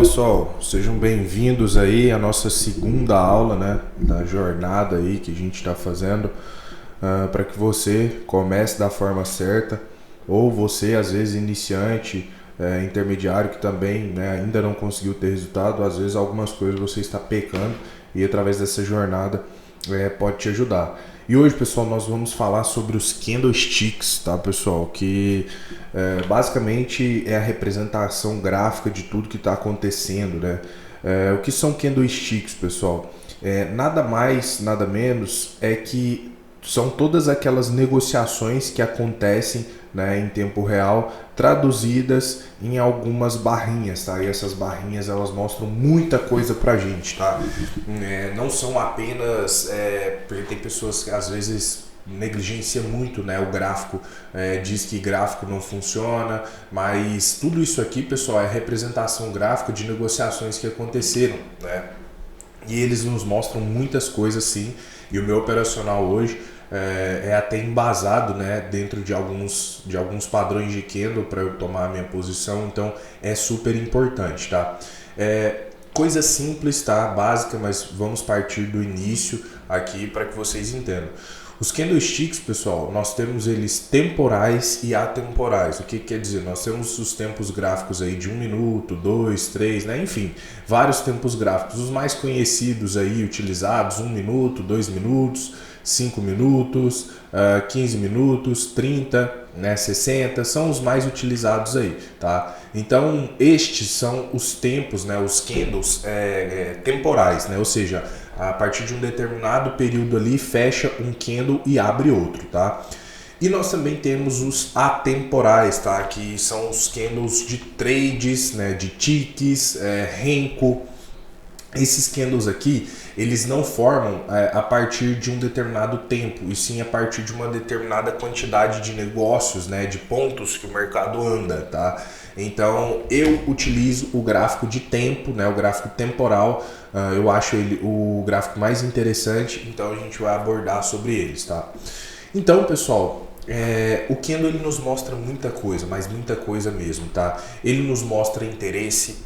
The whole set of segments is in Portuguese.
pessoal, sejam bem-vindos aí à nossa segunda aula, né, da jornada aí que a gente está fazendo para que você comece da forma certa, ou você, às vezes, iniciante, intermediário que também, né, ainda não conseguiu ter resultado, às vezes algumas coisas você está pecando e através dessa jornada pode te ajudar. E hoje, pessoal, nós vamos falar sobre os candlesticks, tá, pessoal? Que basicamente é a representação gráfica de tudo que está acontecendo, né? O que são candlesticks, pessoal? Nada mais, nada menos é que são todas aquelas negociações que acontecem, né, em tempo real, traduzidas em algumas barrinhas, tá? E essas barrinhas, elas mostram muita coisa pra gente, tá? Não são apenas porque tem pessoas que às vezes negligenciam muito, né, o gráfico, diz que gráfico não funciona, mas tudo isso aqui, pessoal, é representação gráfica de negociações que aconteceram, né? E eles nos mostram muitas coisas, sim, e o meu operacional hoje é até embasado, né, dentro de alguns padrões de candle para eu tomar a minha posição, então é super importante, tá? Coisa simples, tá? Básica, mas vamos partir do início aqui para que vocês entendam. Os candlesticks, pessoal, nós temos eles temporais e atemporais. O que quer dizer? Nós temos os tempos gráficos aí de 1 minuto, 2, 3, né? Enfim, vários tempos gráficos. Os mais conhecidos aí, utilizados, 1 minuto, 2 minutos, 5 minutos, 15 minutos, 30, né, 60, são os mais utilizados aí, tá? Então, estes são os tempos, né, os candles temporais, né? Ou seja, a partir de um determinado período ali, fecha um candle e abre outro, tá? E nós também temos os atemporais, tá? Que são os candles de trades, né? De ticks, Renko. Esses candles aqui, eles não formam a partir de um determinado tempo, e sim a partir de uma determinada quantidade de negócios, né? De pontos que o mercado anda, tá? Então, eu utilizo o gráfico de tempo, né? O gráfico temporal. Eu acho ele o gráfico mais interessante, então a gente vai abordar sobre eles, tá? Então, pessoal, o candle ele nos mostra muita coisa, mas muita coisa mesmo, tá? Ele nos mostra interesse,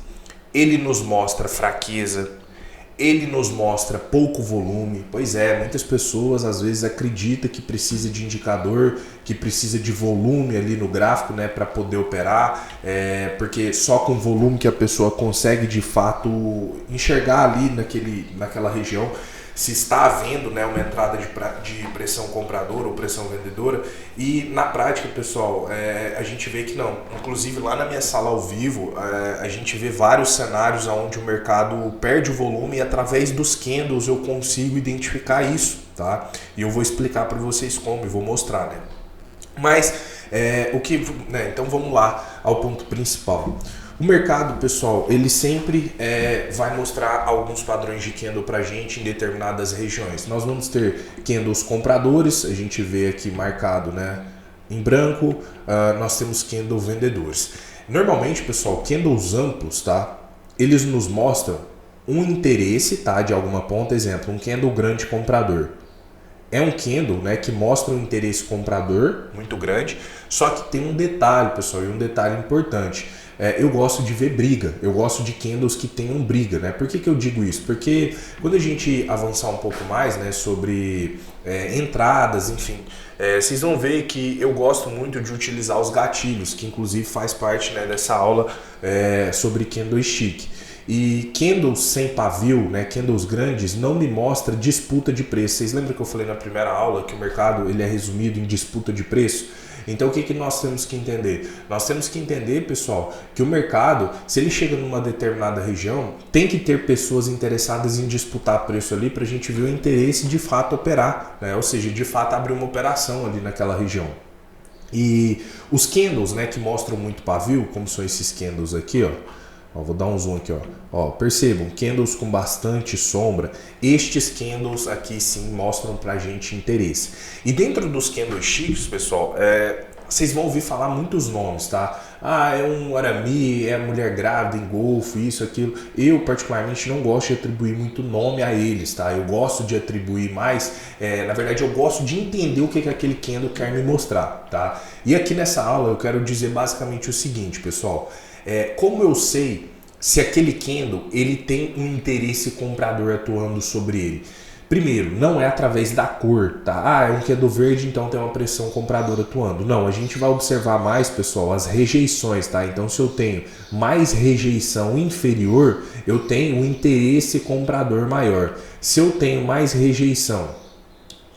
ele nos mostra fraqueza, ele nos mostra pouco volume. Pois é, muitas pessoas às vezes acreditam que precisa de indicador, que precisa de volume ali no gráfico, né, para poder operar, porque só com volume que a pessoa consegue de fato enxergar ali naquela região se está havendo, né, uma entrada de pressão compradora ou pressão vendedora. E na prática, pessoal, a gente vê que não. Inclusive lá na minha sala ao vivo, a gente vê vários cenários onde o mercado perde o volume, e através dos candles eu consigo identificar isso, tá? E eu vou explicar para vocês como, e vou mostrar, né? Mas então vamos lá ao ponto principal. O mercado, pessoal, ele sempre vai mostrar alguns padrões de candle para a gente em determinadas regiões. Nós vamos ter candles compradores, a gente vê aqui marcado, né, em branco. Nós temos candle vendedores. Normalmente, pessoal, candles amplos, tá? Eles nos mostram um interesse, tá, de alguma ponta. Exemplo, um candle grande comprador. É um candle, né, que mostra um interesse comprador muito grande, só que tem um detalhe, pessoal, e um detalhe importante. Eu gosto de ver briga, eu gosto de candles que tenham briga, né? Por que eu digo isso? Porque quando a gente avançar um pouco mais, né, sobre entradas, enfim, vocês vão ver que eu gosto muito de utilizar os gatilhos, que inclusive faz parte, né, dessa aula sobre candlestick. E candles sem pavio, né, candles grandes, não me mostra disputa de preço. Vocês lembram que eu falei na primeira aula que o mercado ele é resumido em disputa de preço? Então o que nós temos que entender? Nós temos que entender, pessoal, que o mercado, se ele chega numa determinada região, tem que ter pessoas interessadas em disputar preço ali para a gente ver o interesse de fato operar, né? Ou seja, de fato abrir uma operação ali naquela região. E os candles, né, que mostram muito pavio, como são esses candles aqui, ó, vou dar um zoom aqui, ó. Percebam, candles com bastante sombra. Estes candles aqui sim mostram pra gente interesse. E dentro dos candlesticks, pessoal, vocês vão ouvir falar muitos nomes, tá? É um arame, é mulher grávida, engolfo, isso, aquilo. Eu, particularmente, não gosto de atribuir muito nome a eles, tá? Eu gosto de atribuir mais, na verdade, eu gosto de entender o que aquele candle quer me mostrar, tá? E aqui nessa aula eu quero dizer basicamente o seguinte, pessoal. Como eu sei se aquele candle ele tem um interesse comprador atuando sobre ele. Primeiro, não é através da cor, tá? Ah, é um candle verde, então tem uma pressão compradora atuando. Não, a gente vai observar mais, pessoal, as rejeições, tá? Então, se eu tenho mais rejeição inferior, eu tenho um interesse comprador maior. Se eu tenho mais rejeição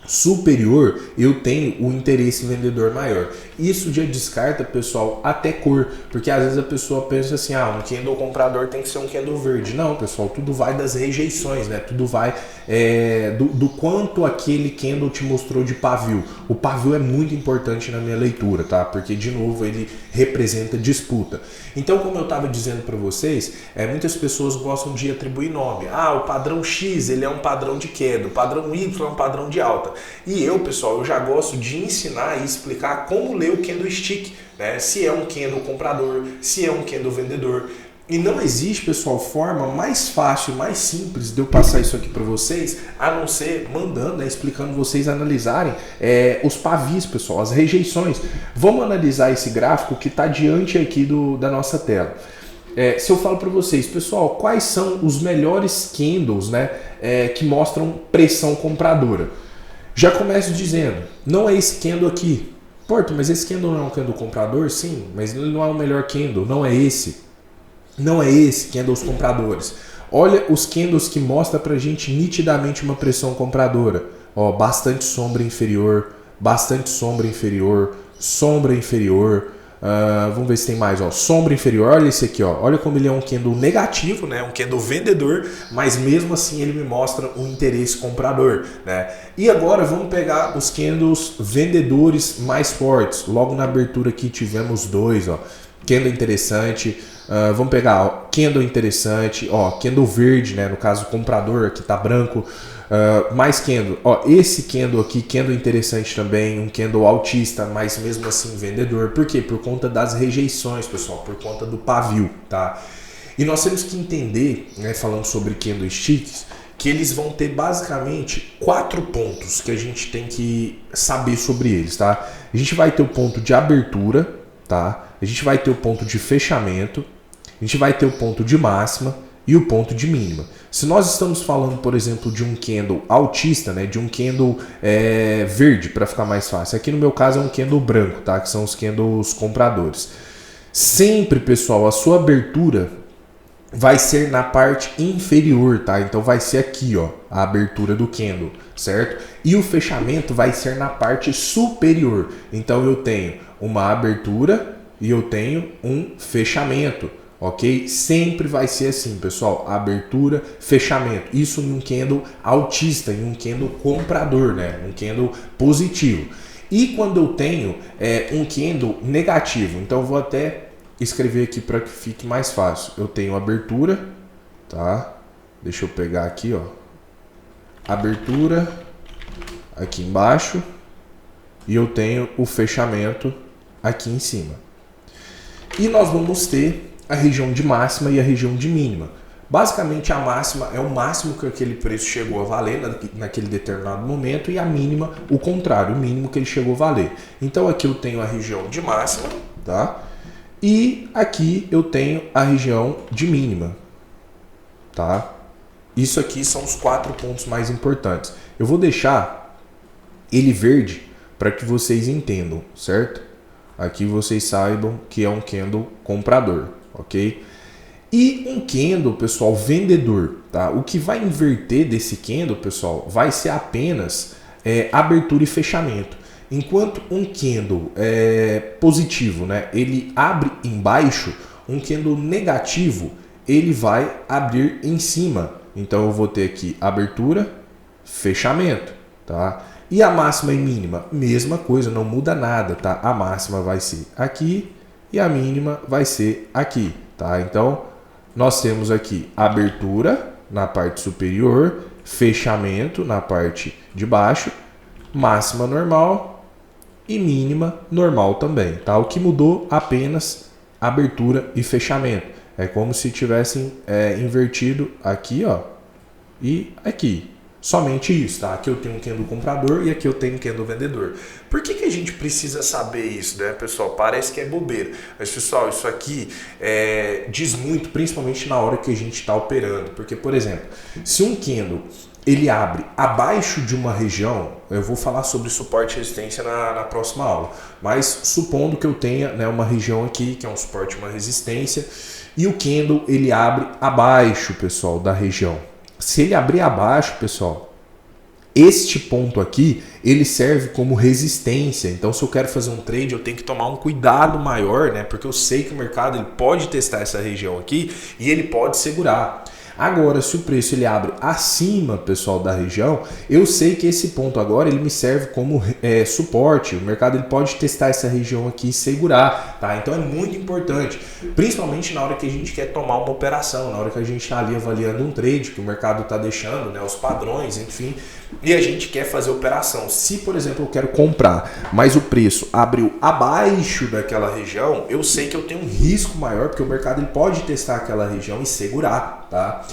superior, eu tenho o interesse vendedor maior. Isso já descarta, pessoal, até cor, porque às vezes a pessoa pensa assim, um candle comprador tem que ser um candle verde. Não, pessoal, tudo vai das rejeições, né? Tudo vai do quanto aquele candle te mostrou de pavio. O pavio é muito importante na minha leitura, tá? Porque, de novo, ele representa disputa. Então, como eu estava dizendo para vocês, muitas pessoas gostam de atribuir nome. O padrão X, ele é um padrão de queda, o padrão Y é um padrão de alta. E eu, pessoal, eu já gosto de ensinar e explicar como ler o candlestick, né? Se é um candle comprador, se é um candle vendedor. E não existe, pessoal, forma mais fácil, mais simples de eu passar isso aqui para vocês, a não ser mandando, explicando vocês analisarem os pavis, pessoal, as rejeições. Vamos analisar esse gráfico que está diante aqui da nossa tela. Se eu falo para vocês, pessoal, quais são os melhores candles, né, que mostram pressão compradora? Já começo dizendo, não é esse candle aqui. Porto, mas esse candle não é um candle comprador? Sim, mas ele não é o melhor candle, não é esse. Não é esse, candles compradores. Olha os candles que mostram pra gente nitidamente uma pressão compradora. Ó, bastante sombra inferior, sombra inferior. Vamos ver se tem mais, ó, sombra inferior. Olha esse aqui, ó. Olha como ele é um candle negativo, né? Um candle vendedor, mas mesmo assim ele me mostra um interesse comprador, né? E agora vamos pegar os candles vendedores mais fortes. Logo na abertura aqui tivemos dois, ó. Candle interessante. Vamos pegar, ó, candle interessante, ó, candle verde, né? No caso comprador, aqui tá branco. Mais candle, ó, esse candle aqui, candle interessante também, um candle altista, mas mesmo assim vendedor. Por quê? Por conta das rejeições, pessoal, por conta do pavio, tá? E nós temos que entender, né, falando sobre candlesticks, que eles vão ter basicamente 4 pontos que a gente tem que saber sobre eles, tá? A gente vai ter o ponto de abertura, tá? A gente vai ter o ponto de fechamento, a gente vai ter o ponto de máxima e o ponto de mínima. Se nós estamos falando, por exemplo, de um candle altista, né, de um candle verde, para ficar mais fácil. Aqui no meu caso é um candle branco, tá? Que são os candles compradores. Sempre, pessoal, a sua abertura vai ser na parte inferior, tá? Então vai ser aqui, ó, a abertura do candle, certo? E o fechamento vai ser na parte superior. Então eu tenho uma abertura e eu tenho um fechamento, ok? Sempre vai ser assim, pessoal, abertura, fechamento. Isso em um candle altista, em um candle comprador, né? Um candle positivo. E quando eu tenho um candle negativo, então eu vou até escrever aqui para que fique mais fácil. Eu tenho abertura, tá? Deixa eu pegar aqui, ó. Abertura aqui embaixo e eu tenho o fechamento aqui em cima. E nós vamos ter a região de máxima e a região de mínima. Basicamente a máxima é o máximo que aquele preço chegou a valer naquele determinado momento e a mínima o contrário, o mínimo que ele chegou a valer. Então aqui eu tenho a região de máxima, tá? E aqui eu tenho a região de mínima, tá? Isso aqui são os 4 pontos mais importantes. Eu vou deixar ele verde para que vocês entendam, certo? Aqui vocês saibam que é um candle comprador, ok? E um candle, pessoal, vendedor, tá? O que vai inverter desse candle, pessoal, vai ser apenas abertura e fechamento. Enquanto um candle positivo, né, ele abre embaixo, um candle negativo, ele vai abrir em cima. Então eu vou ter aqui abertura, fechamento, tá? E a máxima e mínima, mesma coisa, não muda nada, tá? A máxima vai ser aqui e a mínima vai ser aqui, tá? Então nós temos aqui abertura na parte superior, fechamento na parte de baixo, máxima normal e mínima normal também, tá? O que mudou apenas abertura e fechamento. É como se tivessem invertido aqui, ó, e aqui. Somente isso, tá? Aqui eu tenho um candle comprador e aqui eu tenho um candle vendedor. Por que a gente precisa saber isso, né, pessoal? Parece que é bobeira. Mas, pessoal, isso aqui diz muito, principalmente na hora que a gente está operando. Porque, por exemplo, se um candle ele abre abaixo de uma região, eu vou falar sobre suporte e resistência na próxima aula, mas supondo que eu tenha, né, uma região aqui, que é um suporte e uma resistência, e o candle ele abre abaixo, pessoal, da região. Se ele abrir abaixo, pessoal, este ponto aqui, ele serve como resistência. Então, se eu quero fazer um trade, eu tenho que tomar um cuidado maior, né? Porque eu sei que o mercado ele pode testar essa região aqui e ele pode segurar. Agora, se o preço ele abre acima, pessoal, da região, eu sei que esse ponto agora ele me serve como suporte. O mercado ele pode testar essa região aqui e segurar, tá? Então é muito importante, principalmente na hora que a gente quer tomar uma operação, na hora que a gente está ali avaliando um trade que o mercado está deixando, né, os padrões, enfim, e a gente quer fazer operação. Se, por exemplo, eu quero comprar, mas o preço abriu abaixo daquela região, eu sei que eu tenho um risco maior, porque o mercado ele pode testar aquela região e segurar, tá?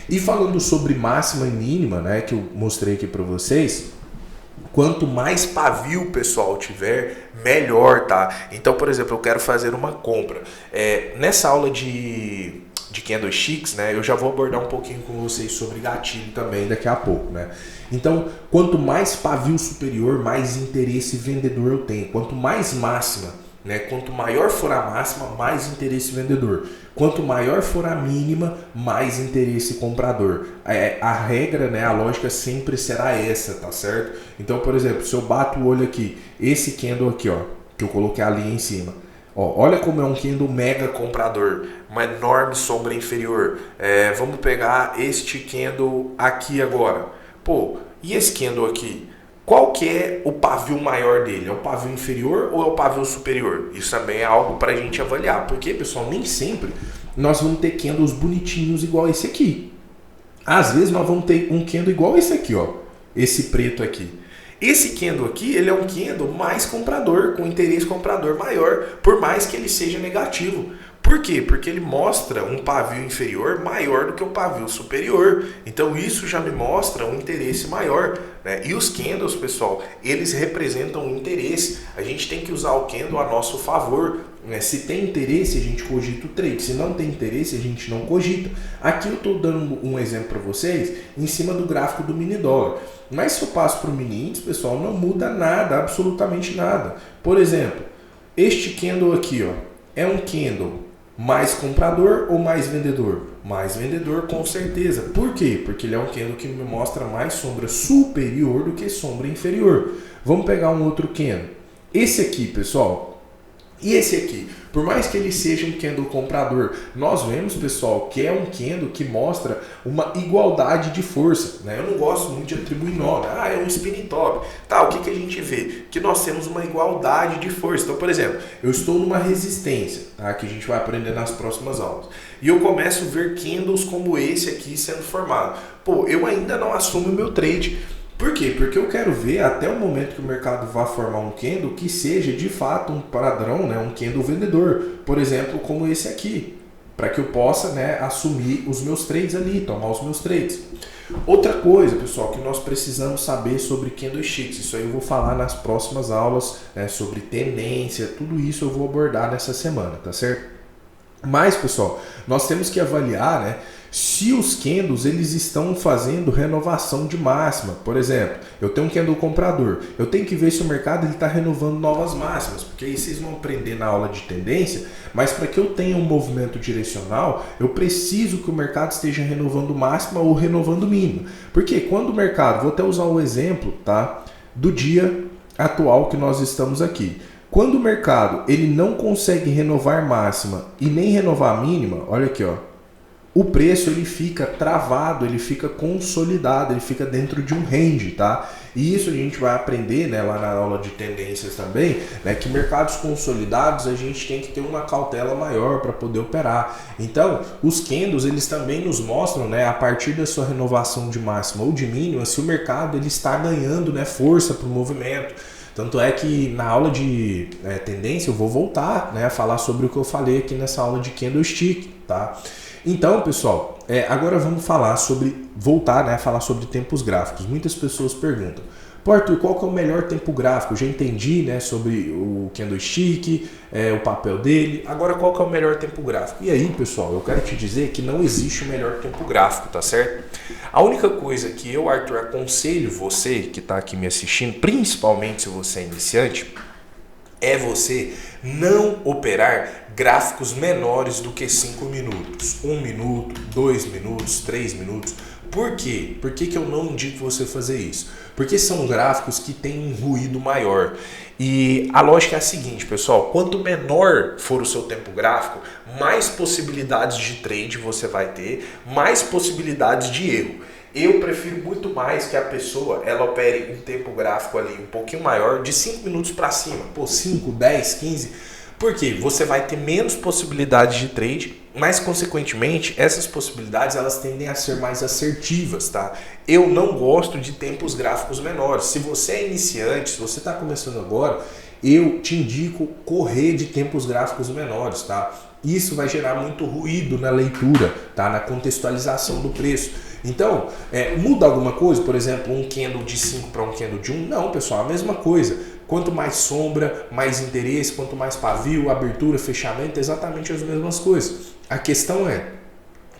E falando sobre máxima e mínima, né, que eu mostrei aqui para vocês, quanto mais pavio, pessoal, tiver, melhor, tá? Então, por exemplo, eu quero fazer uma compra. Nessa aula de candlesticks, né, eu já vou abordar um pouquinho com vocês sobre gatilho também daqui a pouco, né? Então, quanto mais pavio superior, mais interesse vendedor eu tenho. Quanto mais máxima, né, quanto maior for a máxima, mais interesse vendedor. Quanto maior for a mínima, mais interesse comprador. A regra, né, a lógica sempre será essa, tá certo? Então, por exemplo, se eu bato o olho aqui, esse candle aqui, ó, que eu coloquei a linha em cima, ó, olha como é um candle mega comprador, uma enorme sombra inferior. Vamos pegar este candle aqui agora. Pô, e esse candle aqui? Qual que é o pavio maior dele? É o pavio inferior ou é o pavio superior? Isso também é algo para a gente avaliar. Porque, pessoal, nem sempre nós vamos ter candles bonitinhos igual esse aqui. Às vezes nós vamos ter um candle igual esse aqui, ó. Esse preto aqui. Esse candle aqui, ele é um candle mais comprador, com interesse comprador maior, por mais que ele seja negativo. Por quê? Porque ele mostra um pavio inferior maior do que o pavio superior. Então isso já me mostra um interesse maior, né? E os candles, pessoal, eles representam um interesse. A gente tem que usar o candle a nosso favor, né? Se tem interesse, a gente cogita o trade. Se não tem interesse, a gente não cogita. Aqui eu estou dando um exemplo para vocês em cima do gráfico do mini dólar. Mas se eu passo para o mini índice, pessoal, não muda nada, absolutamente nada. Por exemplo, este candle aqui, ó, é um candle mais comprador ou mais vendedor? Mais vendedor, com certeza. Por quê? Porque ele é um candle que me mostra mais sombra superior do que sombra inferior. Vamos pegar um outro candle. Esse aqui, pessoal, e esse aqui, por mais que ele seja um candle comprador, nós vemos, pessoal, que é um candle que mostra uma igualdade de força, né? Eu não gosto muito de atribuir nome. É um spinning top. Tá, o que a gente vê? Que nós temos uma igualdade de força. Então, por exemplo, eu estou numa resistência, tá? Que a gente vai aprender nas próximas aulas. E eu começo a ver candles como esse aqui sendo formado. Pô, eu ainda não assumo o meu trade. Por quê? Porque eu quero ver até o momento que o mercado vá formar um candle que seja de fato um padrão, né, um candle vendedor, por exemplo, como esse aqui, para que eu possa, né, assumir os meus trades ali, tomar os meus trades. Outra coisa, pessoal, que nós precisamos saber sobre candlesticks, isso aí eu vou falar nas próximas aulas, né, sobre tendência, tudo isso eu vou abordar nessa semana, tá certo? Mas, pessoal, nós temos que avaliar, né, se os candles eles estão fazendo renovação de máxima. Por exemplo, eu tenho um candle comprador, eu tenho que ver se o mercado está renovando novas máximas, porque aí vocês vão aprender na aula de tendência, mas para que eu tenha um movimento direcional, eu preciso que o mercado esteja renovando máxima ou renovando mínima. Porque quando o mercado, vou até usar o exemplo, tá, do dia atual que nós estamos aqui. Quando o mercado ele não consegue renovar máxima e nem renovar mínima, olha aqui, ó, o preço ele fica travado, ele fica consolidado, ele fica dentro de um range, tá? E isso a gente vai aprender, né, lá na aula de tendências também, né, que mercados consolidados a gente tem que ter uma cautela maior para poder operar. Então, os candles eles também nos mostram, né, a partir da sua renovação de máxima ou de mínima, se o mercado ele está ganhando, né, força para o movimento. Tanto é que na aula de tendência eu vou voltar, né, a falar sobre o que eu falei aqui nessa aula de candlestick, tá? Então, pessoal, agora vamos voltar, né, a falar sobre tempos gráficos. Muitas pessoas perguntam: pô, Arthur, qual que é o melhor tempo gráfico? Eu já entendi, né, sobre o candlestick, o papel dele. Agora, qual que é o melhor tempo gráfico? E aí, pessoal, eu quero te dizer que não existe o melhor tempo gráfico, tá certo? A única coisa que eu, Arthur, aconselho você que está aqui me assistindo, principalmente se você é iniciante, é você não operar gráficos menores do que 5 minutos. 1 minuto, 2 minutos, 3 minutos. Por quê? Por que eu não indico você fazer isso? Porque são gráficos que têm um ruído maior. E a lógica é a seguinte, pessoal: quanto menor for o seu tempo gráfico, mais possibilidades de trade você vai ter, mais possibilidades de erro. Eu prefiro muito mais que a pessoa ela opere um tempo gráfico ali um pouquinho maior, de 5 minutos para cima, 5, 10, 15, porque você vai ter menos possibilidades de trade, mas consequentemente essas possibilidades elas tendem a ser mais assertivas, tá? Eu não gosto de tempos gráficos menores. Se você é iniciante, se você está começando agora, eu te indico correr de tempos gráficos menores, tá? Isso vai gerar muito ruído na leitura, tá? Na contextualização do preço. Então, muda alguma coisa? Por exemplo, um candle de 5 para um candle de 1? Não, pessoal, a mesma coisa. Quanto mais sombra, mais interesse, quanto mais pavio, abertura, fechamento, exatamente as mesmas coisas. A questão é,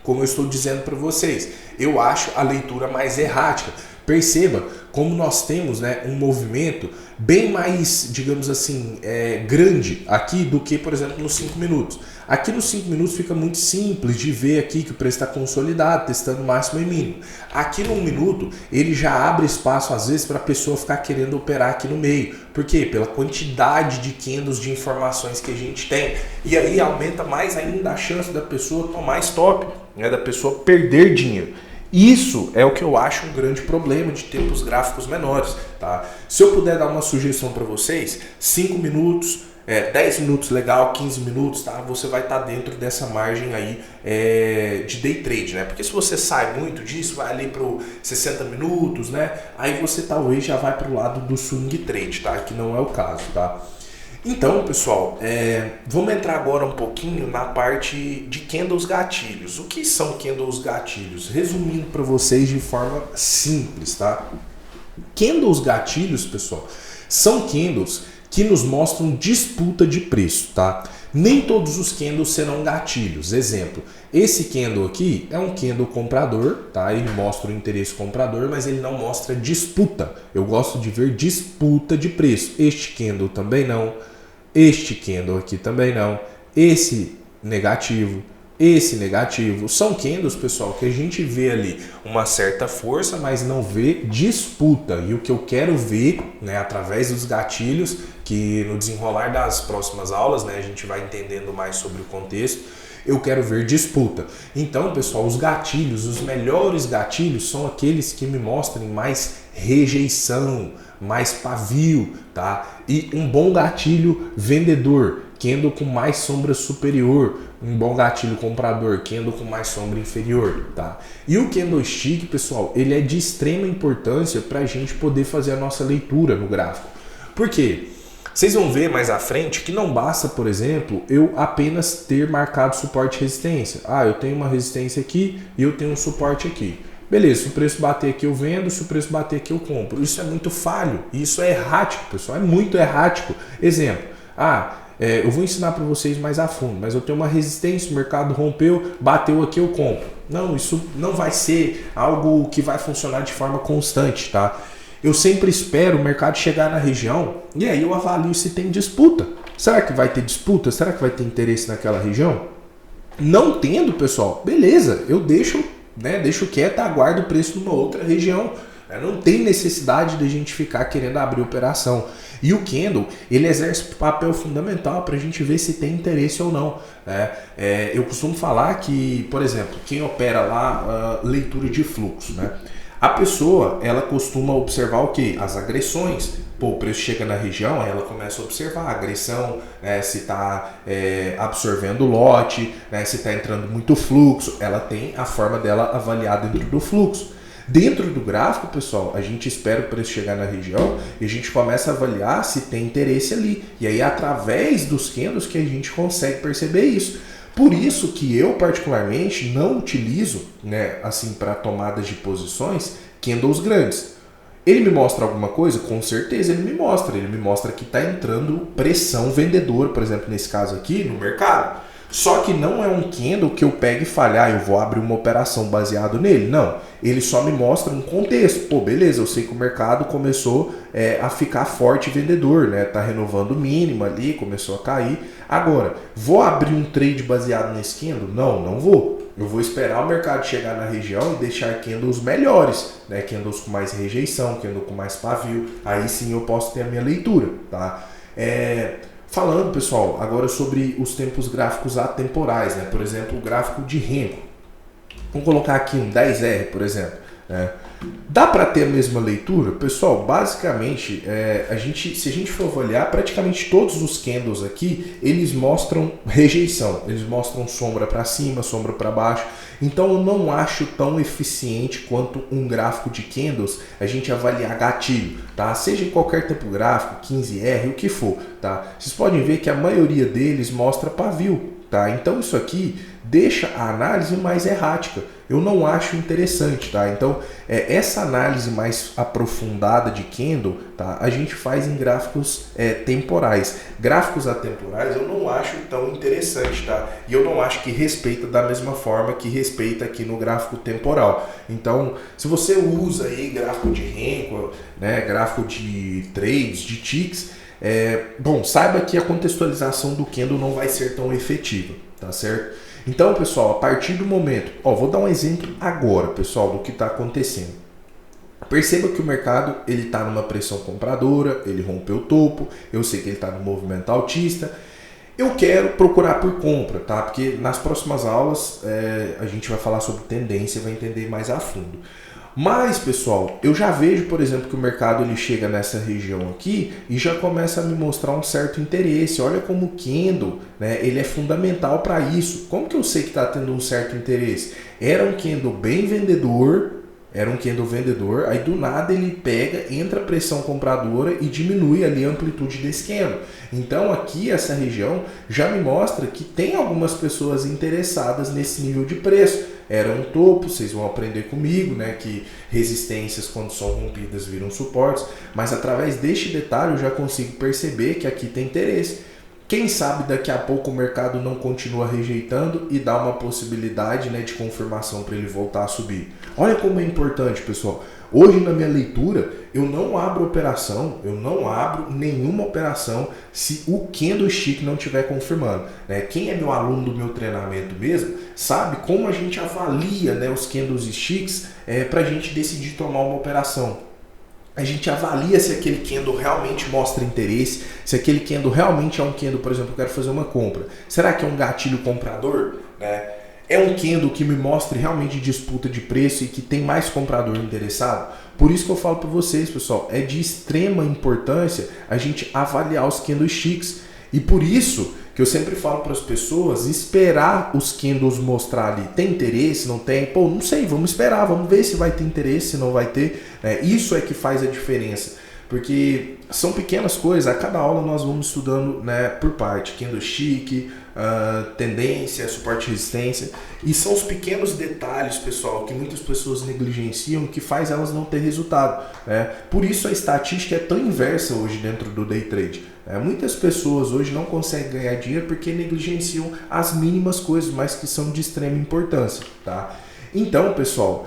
como eu estou dizendo para vocês, eu acho a leitura mais errática. Perceba como nós temos, né, um movimento bem mais, digamos assim, grande aqui do que, por exemplo, nos 5 minutos. Aqui nos 5 minutos fica muito simples de ver aqui que o preço está consolidado, testando máximo e mínimo. Aqui no 1 minuto, ele já abre espaço às vezes para a pessoa ficar querendo operar aqui no meio. Por quê? Pela quantidade de candles de informações que a gente tem. E aí aumenta mais ainda a chance da pessoa tomar stop, né, da pessoa perder dinheiro. Isso é o que eu acho um grande problema de tempos gráficos menores, tá? Se eu puder dar uma sugestão para vocês, 5 minutos, 10 minutos legal, 15 minutos, tá? Você vai estar dentro dessa margem aí de day trade, né? Porque se você sai muito disso, vai ali para 60 minutos, né? Aí você talvez já vai para o lado do swing trade, tá? Que não é o caso, tá? Então, pessoal, vamos entrar agora um pouquinho na parte de candles gatilhos. O que são candles gatilhos? Resumindo para vocês de forma simples, tá? Candles gatilhos, pessoal, são candles que nos mostram disputa de preço, tá? Nem todos os candles serão gatilhos. Exemplo, esse candle aqui é um candle comprador, tá? Ele mostra o interesse comprador, mas ele não mostra disputa. Eu gosto de ver disputa de preço. Este candle também não. Este candle aqui também não. Esse negativo. Esse negativo. São candles, pessoal, que a gente vê ali uma certa força, mas não vê disputa. E o que eu quero ver, né, através dos gatilhos, que no desenrolar das próximas aulas, né, a gente vai entendendo mais sobre o contexto, eu quero ver disputa. Então, pessoal, os gatilhos, os melhores gatilhos são aqueles que me mostrem mais rejeição, mais pavio, tá? E um bom gatilho vendedor, candle com mais sombra superior. Um bom gatilho comprador, candle com mais sombra inferior, tá? E o candlestick, pessoal, ele é de extrema importância para a gente poder fazer a nossa leitura no gráfico. Por quê? Vocês vão ver mais à frente que não basta, por exemplo, eu apenas ter marcado suporte e resistência. Ah, eu tenho uma resistência aqui e eu tenho um suporte aqui. Beleza, se o preço bater aqui eu vendo, se o preço bater aqui eu compro. Isso é muito falho, isso é errático, pessoal, é muito errático. Exemplo, eu vou ensinar para vocês mais a fundo, mas eu tenho uma resistência, o mercado rompeu, bateu aqui, eu compro. Não, isso não vai ser algo que vai funcionar de forma constante, tá? Eu sempre espero o mercado chegar na região e aí eu avalio se tem disputa. Será que vai ter disputa? Será que vai ter interesse naquela região? Não tendo, pessoal, beleza, eu deixo quieto, aguardo o preço numa outra região. Não tem necessidade de a gente ficar querendo abrir operação. E o candle, ele exerce papel fundamental para a gente ver se tem interesse ou não. Eu costumo falar que, por exemplo, quem opera lá leitura de fluxo, né? A pessoa, ela costuma observar o quê? As agressões. Pô, o preço chega na região, aí ela começa a observar a agressão, né? Se está absorvendo o lote, né? Se está entrando muito fluxo. Ela tem a forma dela avaliar dentro do fluxo. Dentro do gráfico, pessoal, a gente espera o preço chegar na região e a gente começa a avaliar se tem interesse ali. E aí, através dos candles que a gente consegue perceber isso. Por isso que eu particularmente não utilizo, né, assim, para tomadas de posições, candles grandes. Ele me mostra alguma coisa? Com certeza ele me mostra. Ele me mostra que está entrando pressão vendedora, por exemplo, nesse caso aqui, no mercado. Só que não é um candle que eu pego e fale, eu vou abrir uma operação baseado nele. Não, ele só me mostra um contexto. Pô, beleza, eu sei que o mercado começou a ficar forte vendedor, né? Tá renovando o mínimo ali, começou a cair. Agora, vou abrir um trade baseado nesse candle? Não, não vou. Eu vou esperar o mercado chegar na região e deixar candles melhores, né? Candles com mais rejeição, candle com mais pavio. Aí sim eu posso ter a minha leitura, tá? Falando, pessoal, agora sobre os tempos gráficos atemporais, né? Por exemplo, o gráfico de Renko. Vamos colocar aqui um 10R, por exemplo, né? Dá para ter a mesma leitura? Pessoal, basicamente, se a gente for avaliar, praticamente todos os candles aqui, eles mostram rejeição, eles mostram sombra para cima, sombra para baixo. Então eu não acho tão eficiente quanto um gráfico de candles a gente avaliar gatilho, tá? Seja em qualquer tempo gráfico, 15R, o que for, tá? Vocês podem ver que a maioria deles mostra pavio, tá? Então isso aqui deixa a análise mais errática. Eu não acho interessante, tá? Então, essa análise mais aprofundada de candle, tá? A gente faz em gráficos temporais. Gráficos atemporais eu não acho tão interessante, tá? E eu não acho que respeita da mesma forma que respeita aqui no gráfico temporal. Então, se você usa aí gráfico de Renko, né? Gráfico de trades, de ticks, bom, saiba que a contextualização do candle não vai ser tão efetiva, tá certo? Então, pessoal, a partir do momento, vou dar um exemplo agora, pessoal, do que está acontecendo. Perceba que o mercado ele está numa pressão compradora, ele rompeu o topo, eu sei que ele está no movimento altista. Eu quero procurar por compra, tá? Porque nas próximas aulas a gente vai falar sobre tendência e vai entender mais a fundo. Mas, pessoal, eu já vejo, por exemplo, que o mercado ele chega nessa região aqui e já começa a me mostrar um certo interesse. Olha como o candle, né, ele é fundamental para isso. Como que eu sei que está tendo um certo interesse? Era um candle bem vendedor, aí do nada ele pega, entra a pressão compradora e diminui ali a amplitude desse candle. Então aqui essa região já me mostra que tem algumas pessoas interessadas nesse nível de preço. Era um topo, vocês vão aprender comigo, né, que resistências quando são rompidas viram suportes, mas através deste detalhe eu já consigo perceber que aqui tem interesse. Quem sabe daqui a pouco o mercado não continua rejeitando e dá uma possibilidade, né, de confirmação para ele voltar a subir. Olha como é importante, pessoal. Hoje na minha leitura eu não abro operação, eu não abro nenhuma operação se o candlestick não estiver confirmando, né? Quem é meu aluno do meu treinamento mesmo sabe como a gente avalia, né, os candlesticks para a gente decidir tomar uma operação. A gente avalia se aquele candle realmente mostra interesse, se aquele candle realmente é um candle, por exemplo, eu quero fazer uma compra. Será que é um gatilho comprador, né? É um candle que me mostre realmente disputa de preço e que tem mais comprador interessado? Por isso que eu falo para vocês, pessoal, é de extrema importância a gente avaliar os candlesticks. E por isso que eu sempre falo para as pessoas esperar os candles mostrar ali. Tem interesse? Não tem? Pô, não sei, vamos esperar, vamos ver se vai ter interesse, se não vai ter. Isso é que faz a diferença. Porque são pequenas coisas, a cada aula nós vamos estudando, né, por parte, candlestick, tendência, suporte e resistência, e são os pequenos detalhes, pessoal, que muitas pessoas negligenciam, que faz elas não ter resultado, né? Por isso a estatística é tão inversa hoje dentro do day trade. Muitas pessoas hoje não conseguem ganhar dinheiro porque negligenciam as mínimas coisas, mas que são de extrema importância, tá? Então, pessoal,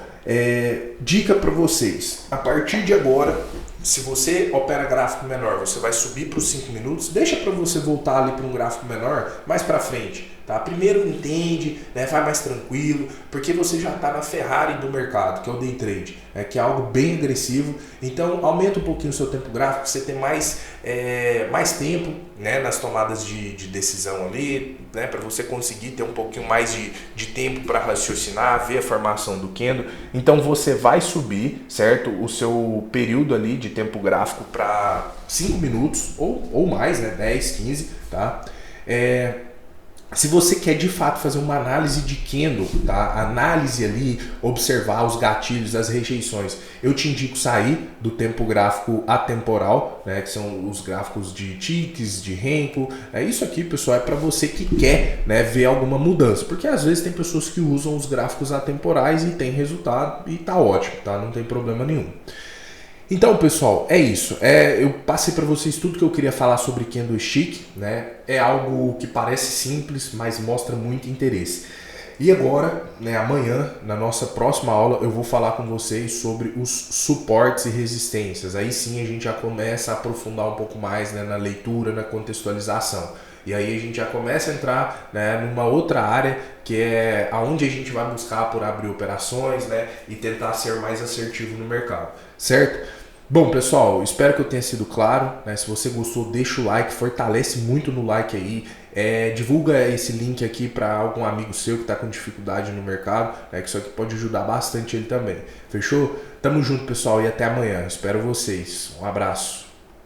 dica para vocês, a partir de agora, se você opera gráfico menor, você vai subir para os 5 minutos, deixa para você voltar ali para um gráfico menor mais para frente, tá? Primeiro entende, né, vai mais tranquilo, porque você já está na Ferrari do mercado, que é o day trade, que é algo bem agressivo. Então aumenta um pouquinho o seu tempo gráfico, você tem mais tempo, né, nas tomadas de decisão ali, né, para você conseguir ter um pouquinho mais de tempo para raciocinar, ver a formação do candle. Então você vai subir, certo, o seu período ali de tempo gráfico para 5 minutos ou mais, né, 10, 15, tá? Se você quer de fato fazer uma análise de candle, tá? Análise ali, observar os gatilhos, as rejeições, eu te indico sair do tempo gráfico atemporal, né? Que são os gráficos de ticks, de Renko. Isso aqui, pessoal, é para você que quer, né, ver alguma mudança, porque às vezes tem pessoas que usam os gráficos atemporais e tem resultado e tá ótimo, tá? Não tem problema nenhum. Então, pessoal, é isso. Eu passei para vocês tudo que eu queria falar sobre candlestick, né? É algo que parece simples, mas mostra muito interesse. E agora, né, amanhã, na nossa próxima aula, eu vou falar com vocês sobre os suportes e resistências. Aí sim a gente já começa a aprofundar um pouco mais, né, na leitura, na contextualização. E aí a gente já começa a entrar, né, numa outra área que é aonde a gente vai buscar por abrir operações, né, e tentar ser mais assertivo no mercado, certo? Bom, pessoal, espero que eu tenha sido claro, né? Se você gostou, deixa o like, fortalece muito no like aí, divulga esse link aqui para algum amigo seu que está com dificuldade no mercado, né? Que isso aqui pode ajudar bastante ele também. Fechou? Tamo junto, pessoal, e até amanhã. Espero vocês. Um abraço.